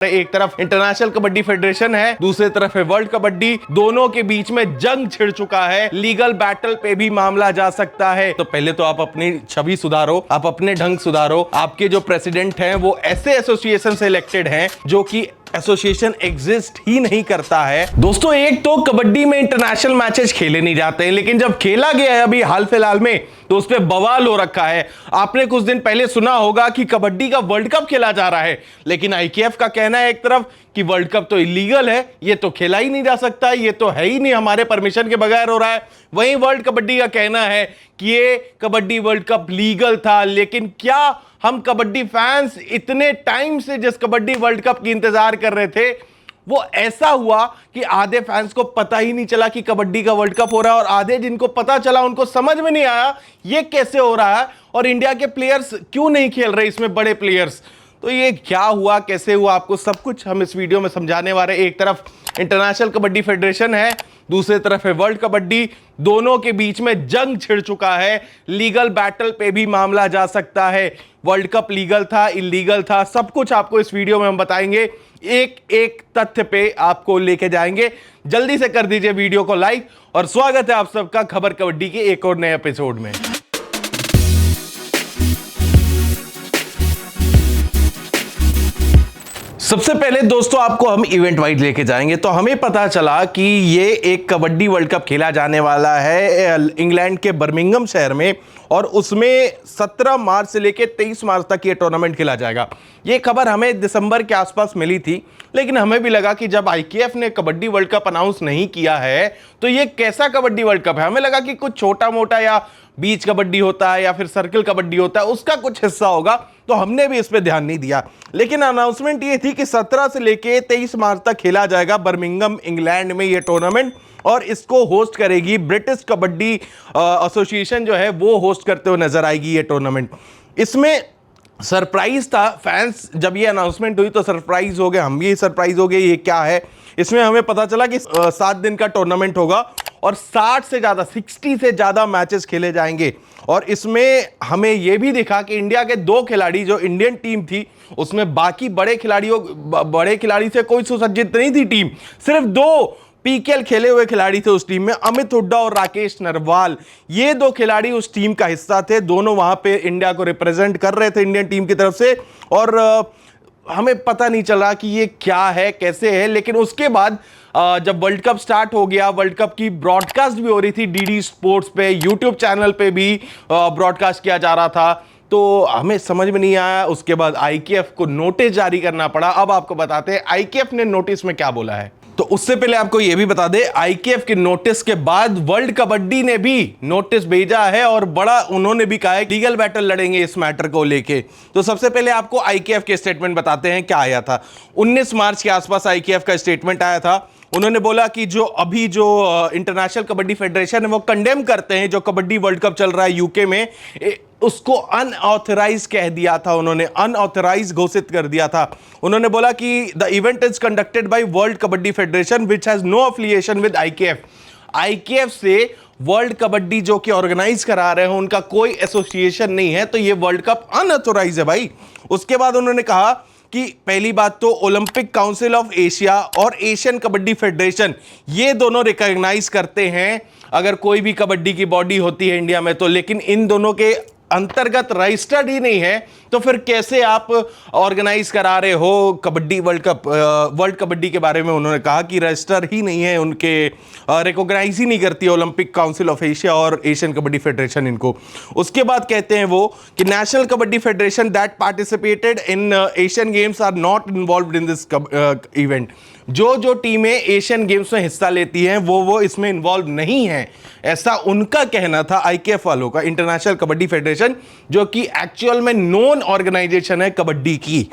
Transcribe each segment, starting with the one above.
एक तरफ international kabaddi federation है, दूसरी तरफ है वर्ल्ड कबड्डी। दोनों के बीच में जंग छिड़ चुका है, लीगल बैटल पे भी मामला जा सकता है। तो पहले तो आप अपनी छवि सुधारो, आप अपने ढंग सुधारो। आपके जो प्रेसिडेंट हैं वो ऐसे एसोसिएशन से इलेक्टेड हैं जो कि एसोसिएशन एग्जिस्ट ही नहीं करता है। दोस्तों, एक तो कबड्डी में इंटरनेशनल मैचेस खेले नहीं जाते हैं, लेकिन जब खेला गया है अभी हाल फिलहाल में तो उस पर बवाल हो रखा है। आपने कुछ दिन पहले सुना होगा कि कबड्डी का वर्ल्ड कप खेला जा रहा है, लेकिन आईकेएफ का कहना है एक तरफ कि वर्ल्ड कप तो इलीगल है, ये तो खेला ही नहीं जा सकता, ये तो है ही नहीं, हमारे परमिशन के बगैर हो रहा है। वहीं वर्ल्ड कबड्डी का कहना है कि ये कबड्डी वर्ल्ड कप लीगल था। लेकिन क्या हम कबड्डी फैंस इतने टाइम से जिस कबड्डी वर्ल्ड कप की इंतजार कर रहे थे, वो ऐसा हुआ कि आधे फैंस को पता ही नहीं चला कि कबड्डी का वर्ल्ड कप हो रहा है, और आधे जिनको पता चला उनको समझ में नहीं आया ये कैसे हो रहा है और इंडिया के प्लेयर्स क्यों नहीं खेल रहे, इसमें बड़े प्लेयर्स। तो ये क्या हुआ, कैसे हुआ, आपको सब कुछ हम इस वीडियो में समझाने वाले। एक तरफ इंटरनेशनल कबड्डी फेडरेशन है, दूसरी तरफ है वर्ल्ड कबड्डी। दोनों के बीच में जंग छिड़ चुका है, लीगल बैटल पे भी मामला जा सकता है। वर्ल्ड कप लीगल था, इलीगल था, सब कुछ आपको इस वीडियो में हम बताएंगे, एक एक तथ्य पे आपको लेके जाएंगे। जल्दी से कर दीजिए वीडियो को लाइक, और स्वागत है आप सबका खबर कबड्डी के एक और नए एपिसोड में। सबसे पहले दोस्तों आपको हम इवेंट वाइज लेके जाएंगे। तो हमें पता चला कि ये एक कबड्डी वर्ल्ड कप खेला जाने वाला है इंग्लैंड के बर्मिंघम शहर में, और उसमें 17 मार्च से लेकर 23 मार्च तक ये टूर्नामेंट खेला जाएगा। ये खबर हमें दिसंबर के आसपास मिली थी, लेकिन हमें भी लगा कि जब आईकेएफ ने कबड्डी वर्ल्ड कप अनाउंस नहीं किया है तो ये कैसा कबड्डी वर्ल्ड कप है। हमें लगा कि कुछ छोटा मोटा या बीच कबड्डी होता है या फिर सर्कल कबड्डी होता है, उसका कुछ हिस्सा होगा, तो हमने भी इस पे ध्यान नहीं दिया। लेकिन अनाउंसमेंट ये थी कि 17 से लेके 23 मार्च तक खेला जाएगा बर्मिंघम इंग्लैंड में ये टूर्नामेंट, और इसको होस्ट करेगी ब्रिटिश कबड्डी एसोसिएशन जो है वो होस्ट करते हुए नजर आएगी ये टूर्नामेंट। इसमें सरप्राइज था, फैंस जब ये अनाउंसमेंट हुई तो सरप्राइज हो गए, हम भी सरप्राइज हो गए ये क्या है। इसमें हमें पता चला कि 7 दिन का टूर्नामेंट होगा और 60 से ज्यादा मैचेस खेले जाएंगे। और इसमें हमें यह भी दिखा कि इंडिया के 2 खिलाड़ी, जो इंडियन टीम थी उसमें बाकी बड़े खिलाड़ी से कोई सुसज्जित नहीं थी टीम, सिर्फ 2 पीकेएल खेले हुए खिलाड़ी थे उस टीम में, अमित हुड्डा और राकेश नरवाल। ये 2 खिलाड़ी उस टीम का हिस्सा थे, दोनों वहां पे इंडिया को रिप्रेजेंट कर रहे थे इंडियन टीम की तरफ से। और हमें पता नहीं चला कि ये क्या है, कैसे है। लेकिन उसके बाद जब वर्ल्ड कप स्टार्ट हो गया, वर्ल्ड कप की ब्रॉडकास्ट भी हो रही थी डीडी स्पोर्ट्स पे, यूट्यूब चैनल पे भी ब्रॉडकास्ट किया जा रहा था, तो हमें समझ में नहीं आया। उसके बाद आईकेएफ को नोटिस जारी करना पड़ा। अब आपको बताते हैं आईकेएफ ने नोटिस में क्या बोला है। तो उससे पहले आपको यह भी बता दें, आईकेएफ के नोटिस के बाद वर्ल्ड कबड्डी ने भी नोटिस भेजा है, और बड़ा उन्होंने भी कहा है लीगल बैटल लड़ेंगे इस मैटर को लेके। तो सबसे पहले आपको आईकेएफ के स्टेटमेंट बताते हैं क्या आया था। 19 मार्च के आसपास आईकेएफ का स्टेटमेंट आया था। उन्होंने बोला कि जो इंटरनेशनल कबड्डी फेडरेशन है वो कंडेम करते हैं जो कबड्डी वर्ल्ड कप चल रहा है यूके में, उसको अनऑथराइज कह दिया था, उन्होंने अनऑथराइज घोषित कर दिया था। उन्होंने बोला कि the event is conducted by world kabaddi federation which has no affiliation with IKF. IKF से वर्ल्ड कबड्डी जो कि ऑर्गेनाइज करा रहे हैं उनका कोई एसोसिएशन नहीं है, तो ये वर्ल्ड कप अनऑथराइज है भाई। उसके बाद उन्होंने कहा कि पहली बात तो ओलंपिक काउंसिल ऑफ एशिया और एशियन कबड्डी फेडरेशन ये दोनों रिकॉग्नाइज करते हैं अगर कोई भी कबड्डी की बॉडी होती है इंडिया में तो, लेकिन इन दोनों के अंतर्गत रजिस्टर्ड ही नहीं है, तो फिर कैसे आप ऑर्गेनाइज करा रहे हो kabaddi world cup. World kabaddi के बारे में उन्होंने कहा कि रजिस्टर ही नहीं है उनके, रिकॉग्नाइज ही नहीं करती ओलंपिक काउंसिल ऑफ एशिया और एशियन कबड्डी फेडरेशन इनको। उसके बाद कहते हैं वो कि national kabaddi federation that participated in Asian games are not involved in this event. जो टीमें एशियन गेम्स में हिस्सा लेती हैं वो इसमें इन्वॉल्व नहीं है, ऐसा उनका कहना था आईकेएफ वालों का, इंटरनेशनल कबड्डी फेडरेशन, जो कि एक्चुअल में नॉन ऑर्गेनाइजेशन है कबड्डी की।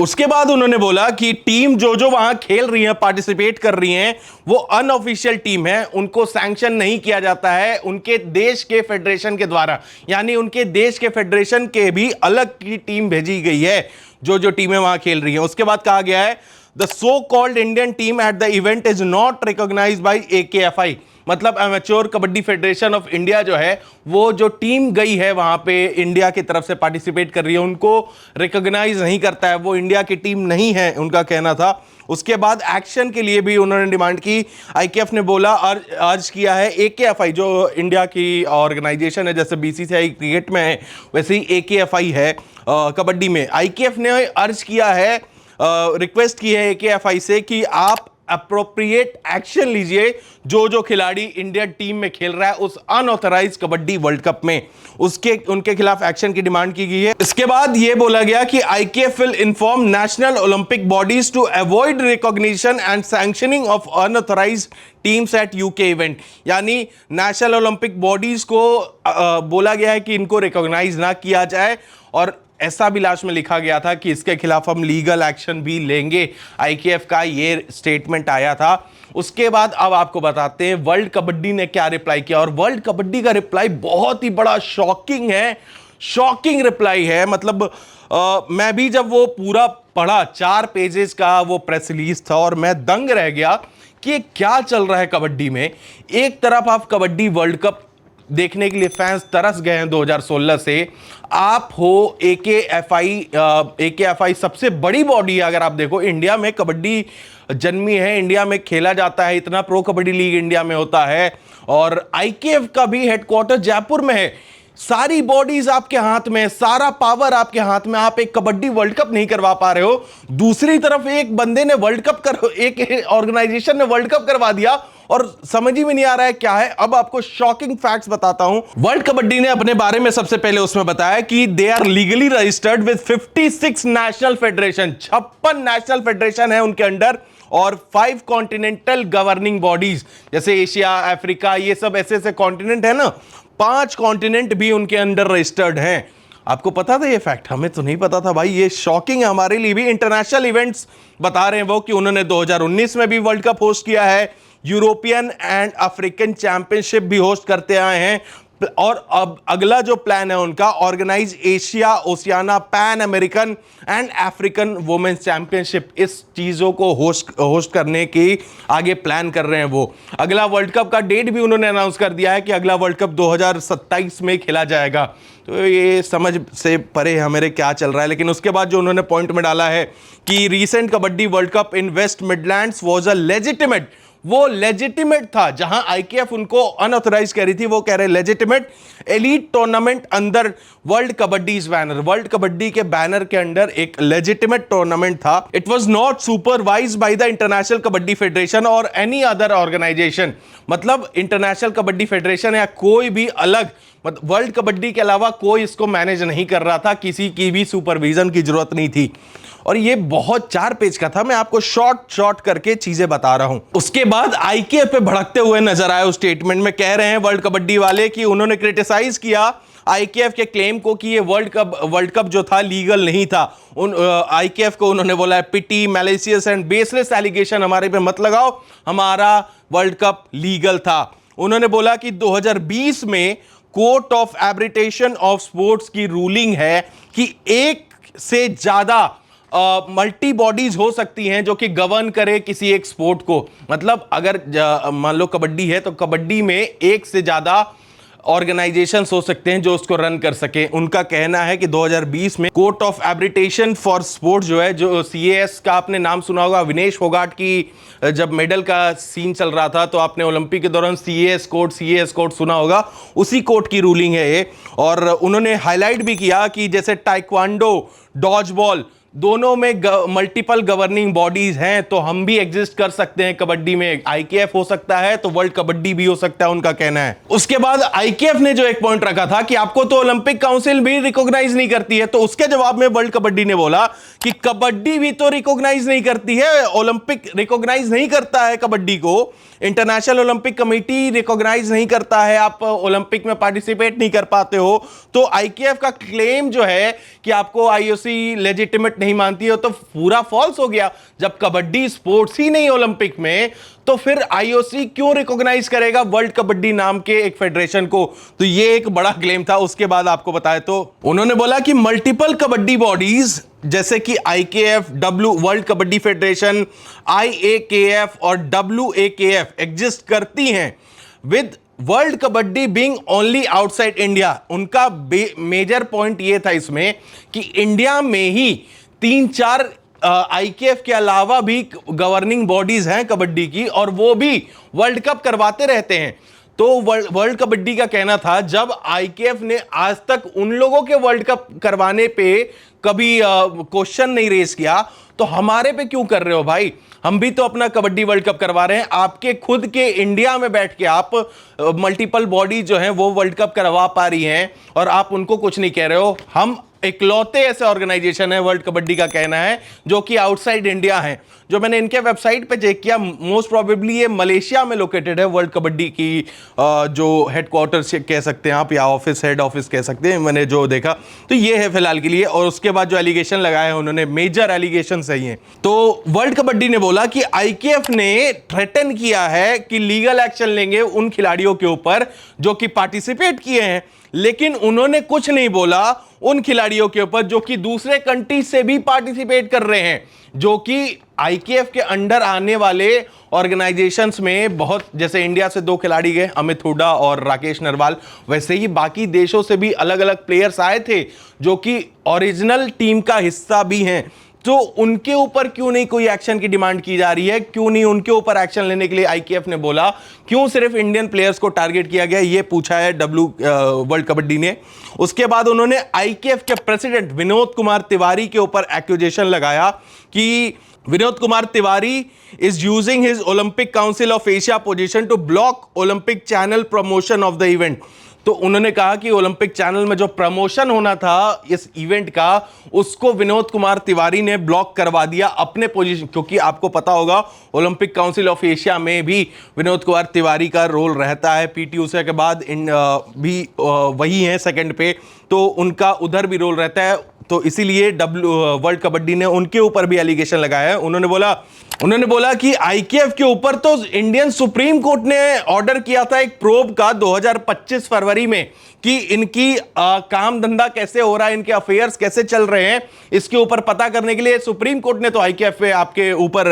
उसके बाद उन्होंने बोला कि टीम जो वहां खेल रही है, पार्टिसिपेट कर रही हैं, वो अनऑफिशियल टीम है, उनको सैंक्शन नहीं किया जाता है उनके देश के फेडरेशन के द्वारा, यानी उनके देश के फेडरेशन के भी अलग की टीम भेजी गई है जो टीमें वहां खेल रही हैं। उसके बाद कहा गया है the so called Indian team at the event is not recognised by AKFI, मतलब amateur kabaddi federation of India जो है, वो जो टीम गई है वहां पे इंडिया की तरफ से पार्टिसिपेट कर रही है, उनको रिकॉग्नाइज नहीं करता है, वो इंडिया की टीम नहीं है, उनका कहना था। उसके बाद एक्शन के लिए भी उन्होंने डिमांड की। आईकेएफ ने बोला और अर्ज किया है, एकेएफआई जो इंडिया की ऑर्गेनाइजेशन है, जैसे बीसीसीआई क्रिकेट में है वैसे ही एकेएफआई है कबड्डी में। आईकेएफ ने अर्ज किया है, रिक्वेस्ट की है एकेएफआई से कि आप अप्रोप्रिएट एक्शन लीजिए, जो खिलाड़ी इंडियन टीम में खेल रहा है उस अनऑथराइज कबड्डी वर्ल्ड कप में, उनके खिलाफ एक्शन की डिमांड की गई है। इसके बाद यह बोला गया कि IKF will inform national Olympic bodies to avoid recognition and sanctioning of unauthorise teams at UK event. यानी नेशनल ओलंपिक बॉडीज को बोला गया है कि इनको रिकॉग्नाइज ना किया जाए, और ऐसा भी लास्ट में लिखा गया था कि इसके खिलाफ हम लीगल एक्शन भी लेंगे। आईकेएफ का ये स्टेटमेंट आया था। उसके बाद अब आपको बताते हैं वर्ल्ड कबड्डी ने क्या रिप्लाई किया, और वर्ल्ड कबड्डी का रिप्लाई बहुत ही बड़ा शॉकिंग है, शॉकिंग रिप्लाई है। मतलब मैं भी जब वो पूरा पढ़ा, 4 पेजेस का वो प्रेस रिलीज था, और मैं दंग रह गया कि क्या चल रहा है कबड्डी में। एक तरफ आप कबड्डी वर्ल्ड कप देखने के लिए फैंस तरस गए हैं 2016 से, आप हो एकेएफआई सबसे बड़ी बॉडी है। अगर आप देखो इंडिया में कबड्डी जन्मी है, इंडिया में खेला जाता है, इतना प्रो कबड्डी लीग इंडिया में होता है, और आईकेएफ का भी हेडक्वार्टर जयपुर में है। सारी बॉडीज आपके हाथ में, सारा पावर आपके हाथ में, आप एक कबड्डी वर्ल्ड कप नहीं करवा पा रहे हो। दूसरी तरफ एक बंदे ने एक ऑर्गेनाइजेशन ने वर्ल्ड कप करवा दिया, और समझ ही में नहीं आ रहा है क्या है। अब आपको शॉकिंग फैक्ट्स बताता हूं। वर्ल्ड कबड्डी ने अपने बारे में सबसे पहले उसमें बताया कि they are legally registered with 56 national federation, 56 national federation है उनके अंडर, और 5 कॉन्टिनेंटल गवर्निंग बॉडीज, जैसे एशिया, अफ्रीका, ये सब ऐसे कॉन्टिनेंट है ना, 5 कॉन्टिनेंट भी उनके अंडर रजिस्टर्ड हैं। आपको पता था ये फैक्ट? हमें तो नहीं पता था भाई, ये शॉकिंग है हमारे लिए भी। इंटरनेशनल इवेंट्स बता रहे हैं वो कि उन्होंने 2019 में भी वर्ल्ड कप होस्ट किया है, यूरोपियन एंड अफ्रीकन चैंपियनशिप भी होस्ट करते आए हैं, और अब अगला जो प्लान है उनका, organise Asia, Oceania, pan American and African women's championship, इस चीजों को होस्ट करने की आगे प्लान कर रहे हैं वो। अगला वर्ल्ड कप का डेट भी उन्होंने अनाउंस कर दिया है कि अगला वर्ल्ड कप 2027 में खेला जाएगा। तो ये समझ से परे हमारे क्या चल रहा है। लेकिन उसके बाद जो उन्होंने पॉइंट में डाला है कि recent kabaddi world cup in West Midlands was a legitimate, वो लेजिटिमेट था। जहां आईकेएफ उनको अनऑथराइज कह रही थी, वो कह रहे लेजिटिमेट एलीट टूर्नामेंट अंदर world kabaddi banner, world kabaddi के बैनर के अंडर एक लेजिटिमेट टूर्नामेंट था। It was not supervised by the international kabaddi federation और एनी अदर ऑर्गेनाइजेशन। मतलब इंटरनेशनल कबड्डी फेडरेशन या कोई भी अलग, मतलब वर्ल्ड कबड्डी के अलावा कोई इसको मैनेज नहीं कर रहा था, किसी की भी सुपरविजन की जरूरत नहीं थी। और ये बहुत 4 पेज का था, मैं आपको शॉर्ट करके चीजें बता रहा हूं। उसके बाद आईकेएफ पे भड़कते हुए नजर आए उस स्टेटमेंट में। कह रहे हैं वर्ल्ड कबड्डी वाले कि उन्होंने क्रिटिसाइज किया आईकेएफ के क्लेम को कि ये वर्ल्ड कप जो था लीगल नहीं था। आईकेएफ को उन्होंने बोला है पिटी, मैलिशियस एंड बेसलेस एलिगेशन हमारे पे मत लगाओ, हमारा वर्ल्ड कप लीगल था। उन्होंने बोला कि 2020 में court of arbitration of sports की रूलिंग है कि एक से ज्यादा मल्टी बॉडीज हो सकती हैं जो कि गवर्न करे किसी एक स्पोर्ट को। मतलब अगर मान लो कबड्डी है तो कबड्डी में एक से ज्यादा ऑर्गेनाइजेशन हो सकते हैं जो उसको रन कर सके। उनका कहना है कि 2020 में court of arbitration for sports जो है, जो सीएएस का आपने नाम सुना होगा, विनेश फोगाट की जब मेडल का सीन चल रहा था तो आपने ओलंपिक के दौरान सीएएस कोर्ट सुना होगा, उसी कोर्ट की रूलिंग है ये। और उन्होंने हाईलाइट भी किया कि जैसे टाइक्वांडो, डॉज बॉल, दोनों में मल्टीपल गवर्निंग बॉडीज हैं, तो हम भी एग्जिस्ट कर सकते हैं कबड्डी में। आईकेएफ हो सकता है तो वर्ल्ड कबड्डी भी हो सकता है, उनका कहना है। उसके बाद आईकेएफ ने जो एक पॉइंट रखा था कि आपको तो ओलंपिक काउंसिल भी रिकॉग्नाइज नहीं करती है, तो उसके जवाब में वर्ल्ड कबड्डी ने बोला कि कबड्डी भी तो रिकॉग्नाइज नहीं करती है, ओलंपिक रिकॉग्नाइज नहीं करता है कबड्डी को, इंटरनेशनल ओलंपिक कमेटी रिकॉग्नाइज नहीं करता है, आप ओलंपिक में पार्टिसिपेट नहीं कर पाते हो। तो आईकेएफ का क्लेम जो है कि आपको आईओसी लेजिटिमेट नहीं मानती हो, तो पूरा फॉल्स हो गया। जब कबड्डी स्पोर्ट्स ही नहीं ओलंपिक में, तो फिर आईओसी क्यों रिकॉग्नाइज करेगा वर्ल्ड कबड्डी नाम के एक फेडरेशन को? तो ये एक बड़ा क्लेम था। उसके बाद आपको बताए तो उन्होंने बोला कि मल्टीपल कबड्डी बॉडीज जैसे कि आईकेएफ, वर्ल्ड कबड्डी फेडरेशन, आईएकेएफ और डब्ल्यूएकेएफ एग्जिस्ट करती हैं, with world kabaddi being only outside India. उनका मेजर पॉइंट यह था इसमें कि इंडिया में ही 3-4 आईकेएफ के अलावा भी गवर्निंग बॉडीज हैं कबड्डी की, और वो भी वर्ल्ड कप करवाते रहते हैं। तो वर्ल्ड कबड्डी का कहना था, जब आईकेएफ ने आज तक उन लोगों के वर्ल्ड कप करवाने पे कभी क्वेश्चन नहीं रेज किया, तो हमारे पे क्यों कर रहे हो भाई? हम भी तो अपना कबड्डी वर्ल्ड कप करवा रहे हैं। आपके खुद के इंडिया में बैठ के आप मल्टीपल बॉडी जो है वो वर्ल्ड कप करवा पा रही हैं, और आप उनको कुछ नहीं कह रहे हो। हम इकलौते ऐसे ऑर्गेनाइजेशन है, वर्ल्ड कबड्डी का कहना है, जो कि आउटसाइड इंडिया है। जो मैंने इनके वेबसाइट पे चेक किया, मोस्ट प्रोबेबली ये मलेशिया में लोकेटेड है, वर्ल्ड कबड्डी की जो हेडक्वार्टर्स कह सकते हैं आप, या ऑफिस, हेड ऑफिस कह सकते हैं, मैंने जो देखा तो ये है फिलहाल के लिए। और उसके बाद जो एलिगेशन लगाए हैं उन्होंने, मेजर एलिगेशन सही है। तो वर्ल्ड कबड्डी ने बोला कि आईकेएफ ने थ्रेटन किया है कि लीगल एक्शन लेंगे उन खिलाड़ियों के ऊपर जो कि पार्टिसिपेट किए हैं, लेकिन उन्होंने कुछ नहीं बोला उन खिलाड़ियों के ऊपर जो कि दूसरे कंट्री से भी पार्टिसिपेट कर रहे हैं, जो कि आईकेएफ के अंडर आने वाले ऑर्गेनाइजेशंस में बहुत, जैसे इंडिया से 2 खिलाड़ी गए, अमित हुड्डा और राकेश नरवाल, वैसे ही बाकी देशों से भी अलग अलग प्लेयर्स आए थे जो कि ओरिजिनल टीम का हिस्सा भी हैं। तो उनके ऊपर क्यों नहीं कोई एक्शन की डिमांड की जा रही है? क्यों नहीं उनके ऊपर एक्शन लेने के लिए आईकेएफ ने बोला? क्यों सिर्फ इंडियन प्लेयर्स को टारगेट किया गया? ये पूछा है वर्ल्ड कबड्डी ने। उसके बाद उन्होंने आईकेएफ के प्रेसिडेंट विनोद कुमार तिवारी के ऊपर एक्यूजेशन लगाया कि Vinod Kumar Tiwari is using his Olympic council of Asia position to block Olympic channel promotion of the event. तो उन्होंने कहा कि ओलंपिक चैनल में जो प्रमोशन होना था इस इवेंट का, उसको विनोद कुमार तिवारी ने ब्लॉक करवा दिया अपने पोजीशन, क्योंकि आपको पता होगा ओलंपिक काउंसिल ऑफ एशिया में भी विनोद कुमार तिवारी का रोल रहता है। पीटी उषा के बाद भी वही है सेकंड पे, तो उनका उधर भी रोल रहता है। तो इसीलिए वर्ल्ड कबड्डी ने उनके ऊपर भी एलिगेशन लगाया है। उन्होंने बोला कि आईकेएफ के ऊपर तो इंडियन सुप्रीम कोर्ट ने ऑर्डर किया था एक प्रोब का 2025 फरवरी में, कि इनकी काम धंधा कैसे हो रहा है, इनके अफेयर्स कैसे चल रहे हैं, इसके ऊपर पता करने के लिए सुप्रीम कोर्ट ने तो आईकेएफ पे आपके ऊपर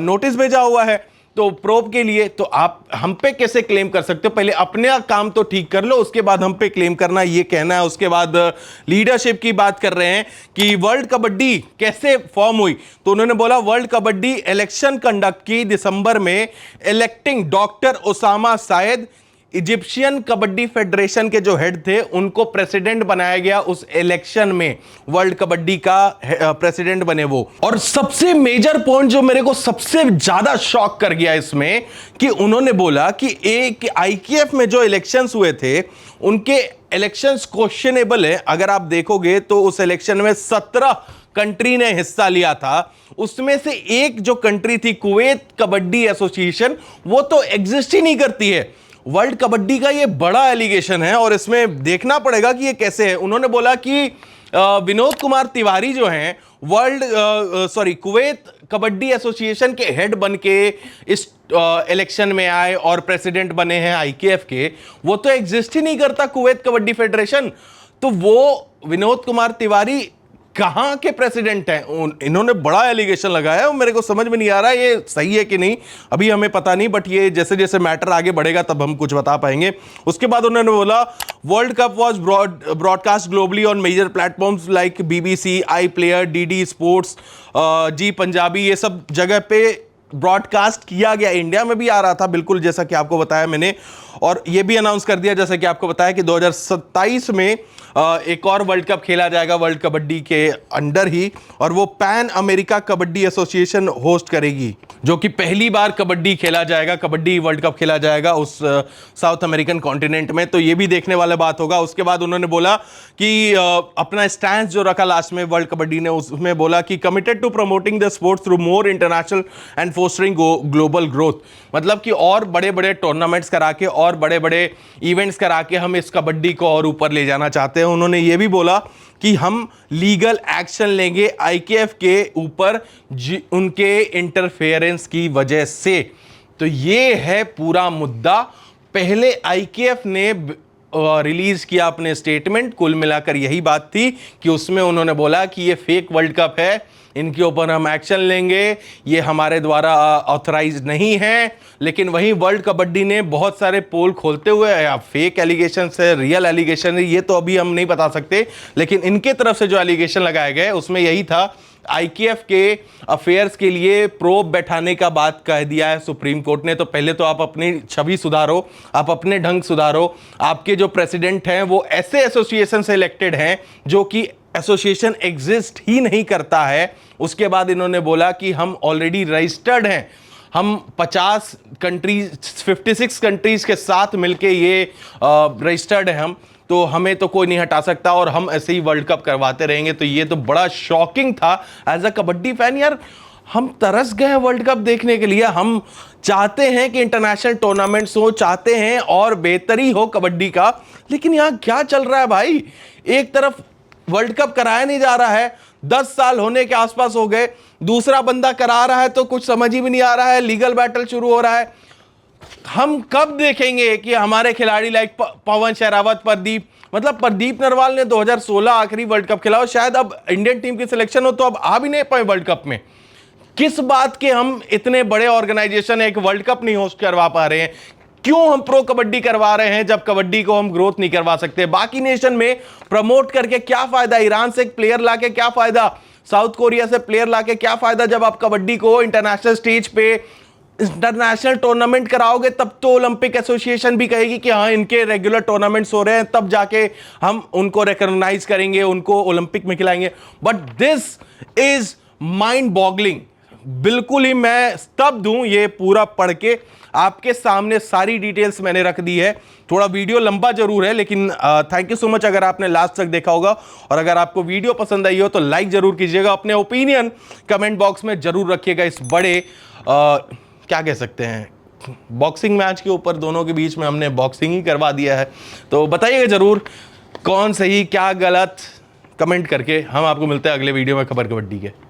नोटिस भेजा हुआ है, तो प्रोब के लिए। तो आप हम पे कैसे क्लेम कर सकते हो? पहले अपने काम तो ठीक कर लो, उसके बाद हम पे क्लेम करना, ये कहना है। उसके बाद लीडरशिप की बात कर रहे हैं कि वर्ल्ड कबड्डी कैसे फॉर्म हुई, तो उन्होंने बोला वर्ल्ड कबड्डी इलेक्शन कंडक्ट की दिसंबर में, इलेक्टिंग डॉक्टर ओसामा सायद, इजिप्शियन कबड्डी फेडरेशन के जो हेड थे, उनको प्रेसिडेंट बनाया गया उस इलेक्शन में, वर्ल्ड कबड्डी का प्रेसिडेंट बने वो। और सबसे मेजर पॉइंट जो मेरे को सबसे ज्यादा शॉक कर गया इसमें, कि उन्होंने बोला कि एक आईकेएफ में जो इलेक्शंस हुए थे उनके इलेक्शंस क्वेश्चनेबल है। अगर आप देखोगे तो उस इलेक्शन में 17 कंट्री ने हिस्सा लिया था, उसमें से एक जो कंट्री थी कुवैत कबड्डी एसोसिएशन, वो तो एग्जिस्ट ही नहीं करती है। वर्ल्ड कबड्डी का ये बड़ा एलिगेशन है और इसमें देखना पड़ेगा कि ये कैसे है। उन्होंने बोला कि विनोद कुमार तिवारी जो हैं कुवैत कबड्डी एसोसिएशन के हेड बन के इस इलेक्शन में आए और प्रेसिडेंट बने हैं आईकेएफ के, वो तो एग्जिस्ट ही नहीं करता कुवैत कबड्डी फेडरेशन। तो वो विनोद कुमार तिवारी कहां के प्रेसिडेंट हैं? इन्होंने बड़ा एलिगेशन लगाया है, मेरे को समझ में नहीं आ रहा ये सही है कि नहीं, अभी हमें पता नहीं, बट ये जैसे जैसे मैटर आगे बढ़ेगा तब हम कुछ बता पाएंगे। उसके बाद उन्होंने बोला world cup was broadcast globally on major platforms like BBC, iPlayer, DD sports, Zee Punjabi, ये सब जगह पे ब्रॉडकास्ट किया गया। इंडिया में भी आ रहा था, बिल्कुल जैसा कि आपको बताया मैंने, और ये भी अनाउंस कर दिया जैसा कि आपको बताया कि 2027 में एक और वर्ल्ड कप खेला जाएगा वर्ल्ड कबड्डी के अंडर ही, और वो pan America kabaddi association host करेगी, जो कि पहली बार कबड्डी खेला जाएगा, कबड्डी वर्ल्ड कप खेला जाएगा उस साउथ अमेरिकन कॉन्टिनेंट में। तो ये भी देखने वाला बात होगा। उसके बाद उन्होंने बोला कि अपना स्टैंड जो रखा लास्ट में वर्ल्ड कबड्डी ने, उसमें बोला कि committed to promoting the sports through more international and fostering global growth, मतलब कि और बड़े बड़े टूर्नामेंट्स करा के और बड़े बड़े इवेंट्स करा के हम इस कबड्डी को और ऊपर ले जाना चाहते हैं। उन्होंने ये भी बोला कि हम लीगल एक्शन लेंगे आईकेएफ के ऊपर उनके इंटरफेरेंस की वजह से। तो ये है पूरा मुद्दा। पहले आईकेएफ ने रिलीज किया अपने स्टेटमेंट, कुल मिलाकर यही बात थी कि उसमें उन्होंने बोला कि ये फेक वर्ल्ड कप है, इनके ऊपर हम एक्शन लेंगे, ये हमारे द्वारा ऑथराइज नहीं है। लेकिन वहीं वर्ल्ड कबड्डी ने बहुत सारे पोल खोलते हुए, या फेक एलिगेशन है, रियल एलिगेशन है, ये तो अभी हम नहीं बता सकते, लेकिन इनके तरफ से जो एलिगेशन लगाए गए उसमें यही था, आईकेएफ के अफेयर्स के लिए प्रोब बैठाने का बात कह दिया है सुप्रीम कोर्ट ने। तो पहले तो आप अपनी छवि सुधारो, आप अपने ढंग सुधारो। आपके जो प्रेसिडेंट हैं वो ऐसे एसोसिएशन से इलेक्टेड हैं जो कि एसोसिएशन एग्जिस्ट ही नहीं करता है। उसके बाद इन्होंने बोला कि हम ऑलरेडी रजिस्टर्ड हैं, हम 50 कंट्रीज 56 कंट्रीज के साथ मिलके ये रजिस्टर्ड है हम, तो हमें तो कोई नहीं हटा सकता और हम ऐसे ही वर्ल्ड कप करवाते रहेंगे। तो ये तो बड़ा शॉकिंग था एज अ कबड्डी फैन। यार हम तरस गए वर्ल्ड कप देखने के लिए, हम चाहते हैं कि इंटरनेशनल टूर्नामेंट्स हो, चाहते हैं और बेहतरी हो कबड्डी का, लेकिन यहाँ क्या चल रहा है भाई? एक तरफ वर्ल्ड कप कराया नहीं जा रहा है, 10 साल होने के आसपास हो गए, दूसरा बंदा करा रहा है तो कुछ समझ ही भी नहीं आ रहा है, लीगल बैटल शुरू हो रहा है। हम कब देखेंगे कि हमारे खिलाड़ी लाइक पवन शरावत, प्रदीप, मतलब प्रदीप नरवाल ने 2016 आखिरी वर्ल्ड कप खेला और शायद अब इंडियन टीम की सिलेक्शन हो तो अब आ भी नहीं पाए वर्ल्ड कप में। किस बात के हम इतने बड़े ऑर्गेनाइजेशन एक वर्ल्ड कप नहीं होस्ट करवा पा रहे हैं? क्यों हम प्रो कबड्डी करवा रहे हैं जब कबड्डी को हम ग्रोथ नहीं करवा सकते? बाकी नेशन में प्रमोट करके क्या फायदा? ईरान से एक प्लेयर लाके क्या फायदा? साउथ कोरिया से प्लेयर लाके क्या फायदा? जब आप कबड्डी को इंटरनेशनल स्टेज पे इंटरनेशनल टूर्नामेंट कराओगे तब तो ओलंपिक एसोसिएशन भी कहेगी कि हाँ इनके रेगुलर टूर्नामेंट्स हो रहे हैं, तब जाके हम उनको रिकॉग्नाइज करेंगे, उनको ओलंपिक में खिलाएंगे। But this is mind boggling. बिल्कुल ही मैं स्तब्ध हूं ये पूरा पढ़ के। आपके सामने सारी डिटेल्स मैंने रख दी है। थोड़ा वीडियो लंबा जरूर है, लेकिन थैंक यू सो मच अगर आपने लास्ट तक देखा होगा। और अगर आपको वीडियो पसंद आई हो तो लाइक जरूर कीजिएगा, अपने ओपिनियन कमेंट बॉक्स में जरूर रखिएगा। इस बड़े क्या कह सकते हैं, बॉक्सिंग मैच के ऊपर दोनों के बीच में हमने बॉक्सिंग ही करवा दिया है। तो बताइएगा जरूर कौन सही क्या गलत, कमेंट करके। हम आपको मिलते हैं अगले वीडियो में खबर कबड्डी के।